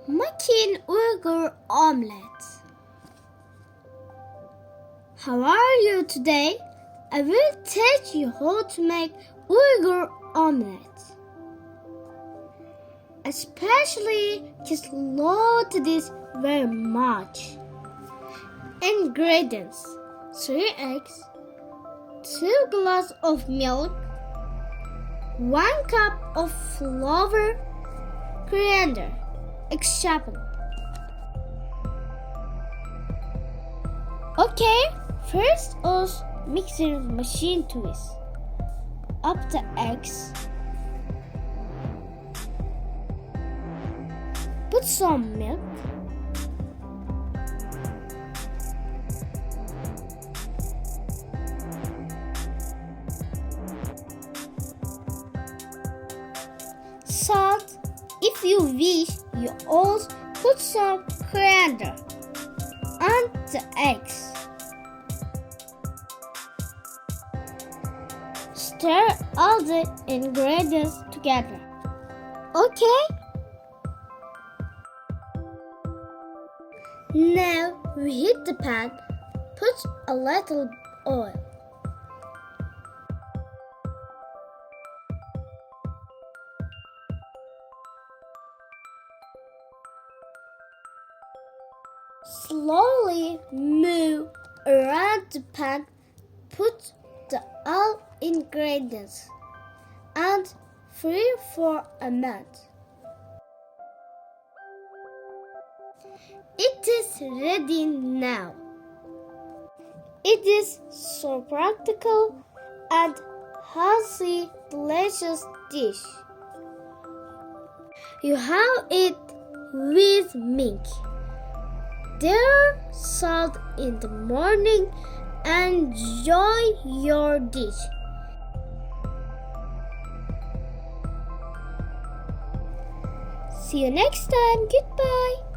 Making Uyghur Omelet. How are you today? I will teach you how to make Uyghur omelet. Especially kids love this very much. Ingredients: 3 eggs, 2 glasses of milk, 1 cup of flour, coriander, exception. Okay, first use mixing machine twist up the eggs. Put some milk. Salt. If you wish, you also put some coriander on the eggs. Stir all the ingredients together. Okay? Now we heat the pan. Put a little oil. Slowly move around the pan. Put all ingredients and fry for a minute. It is ready now. It is so practical and healthy, delicious dish. You have it with milk. There, salt in the morning. Enjoy your dish. See you next time. Goodbye.